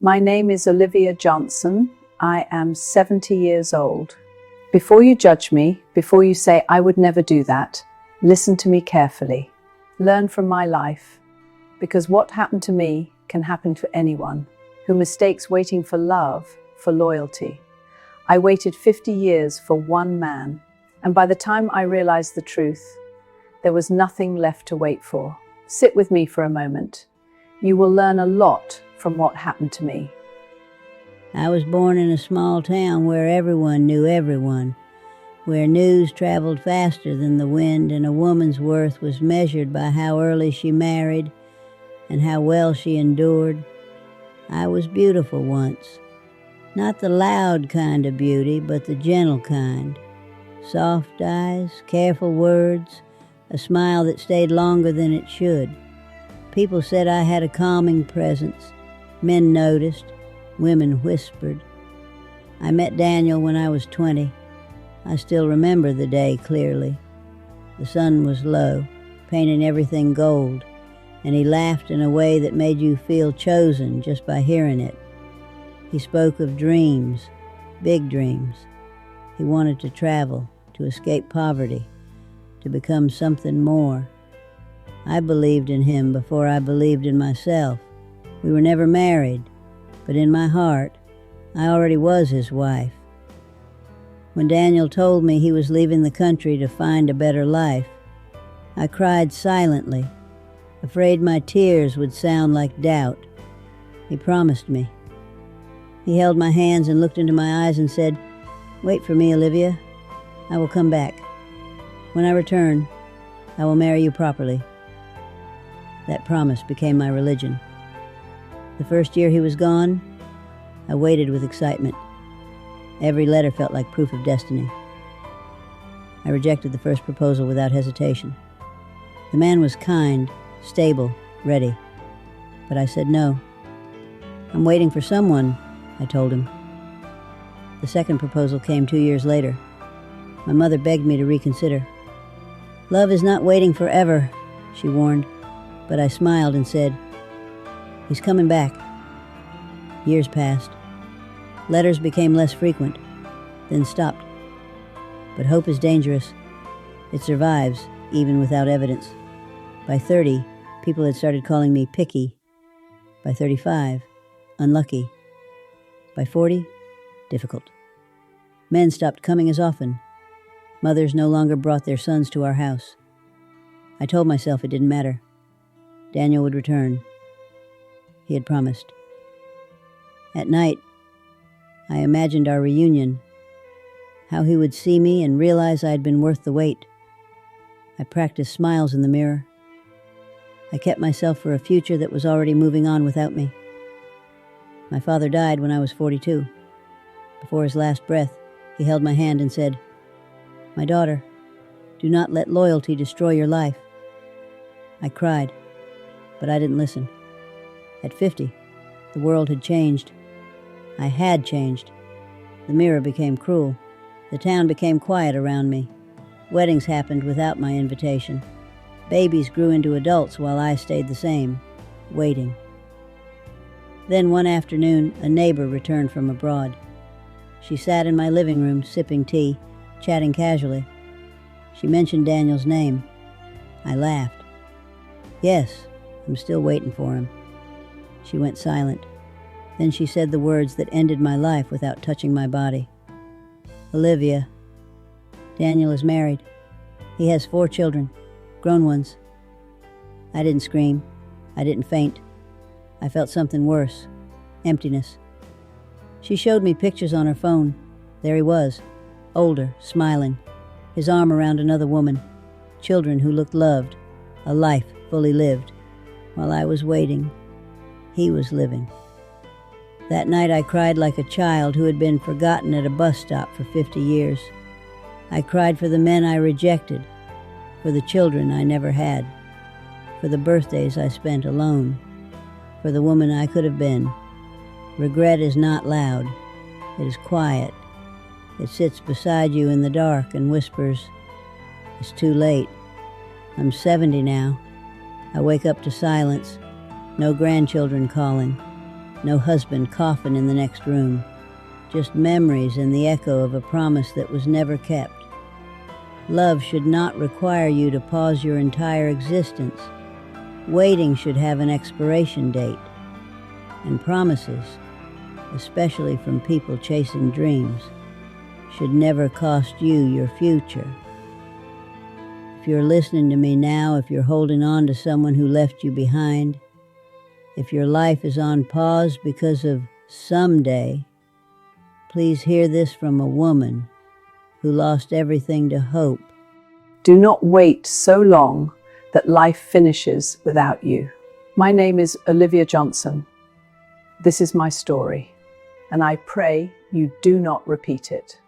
My name is Olivia Johson. I am 70 years old. Before you judge me, before you say I would never do that, listen to me carefully. Learn from my life, because what happened to me can happen to anyone who mistakes waiting for love for loyalty. I waited 50 years for one man, and by the time I realized the truth, there was nothing left to wait for. Sit with me for a moment. You will learn a lot from what happened to me. I was born in a small town where everyone knew everyone, where news traveled faster than the wind, and a woman's worth was measured by how early she married and how well she endured. I was beautiful once. Not the loud kind of beauty, but the gentle kind. Soft eyes, careful words, a smile that stayed longer than it should. People said I had a calming presence. Men noticed. Women whispered. I met Daniel when I was 20. I still remember the day clearly. The sun was low, painting everything gold, and he laughed in a way that made you feel chosen just by hearing it. He spoke of dreams, big dreams. He wanted to travel, to escape poverty, to become something more. I believed in him before I believed in myself. We were never married, but in my heart, I already was his wife. When Daniel told me he was leaving the country to find a better life, I cried silently, afraid my tears would sound like doubt. He promised me. He held my hands and looked into my eyes and said, "Wait for me, Olivia. I will come back. When I return, I will marry you properly." That promise became my religion. The first year he was gone, I waited with excitement. Every letter felt like proof of destiny. I rejected the first proposal without hesitation. The man was kind, stable, ready. But I said no. "I'm waiting for someone," I told him. The second proposal came 2 years later. My mother begged me to reconsider. "Love is not waiting forever," she warned, but I smiled and said, "He's coming back." Years passed. Letters became less frequent, then stopped. But hope is dangerous. It survives, even without evidence. By 30, people had started calling me picky. By 35, unlucky. By 40, difficult. Men stopped coming as often. Mothers no longer brought their sons to our house. I told myself it didn't matter. Daniel would return. He had promised. At night, I imagined our reunion, how he would see me and realize I had been worth the wait. I practiced smiles in the mirror. I kept myself for a future that was already moving on without me. My father died when I was 42. Before his last breath, he held my hand and said, "My daughter, do not let loyalty destroy your life." I cried, but I didn't listen. At 50, the world had changed. I had changed. The mirror became cruel. The town became quiet around me. Weddings happened without my invitation. Babies grew into adults while I stayed the same, waiting. Then one afternoon, a neighbor returned from abroad. She sat in my living room, sipping tea, chatting casually. She mentioned Daniel's name. I laughed. "Yes, I'm still waiting for him." She went silent. Then she said the words that ended my life without touching my body. "Olivia, Daniel is married. He has 4 children, grown ones." I didn't scream. I didn't faint. I felt something worse, emptiness. She showed me pictures on her phone. There he was, older, smiling, his arm around another woman, children who looked loved, a life fully lived. While I was waiting, he was living. That night I cried like a child who had been forgotten at a bus stop for 50 years. I cried for the men I rejected, for the children I never had, for the birthdays I spent alone, for the woman I could have been. Regret is not loud. It is quiet. It sits beside you in the dark and whispers, "It's too late." I'm 70 now. I wake up to silence, no grandchildren calling. No husband coffin in the next room. Just memories and the echo of a promise that was never kept. Love should not require you to pause your entire existence. Waiting should have an expiration date. And promises, especially from people chasing dreams, should never cost you your future. If you're listening to me now, if you're holding on to someone who left you behind, if your life is on pause because of someday, please hear this from a woman who lost everything to hope. Do not wait so long that life finishes without you. My name is Olivia Johson. This is my story, and I pray you do not repeat it.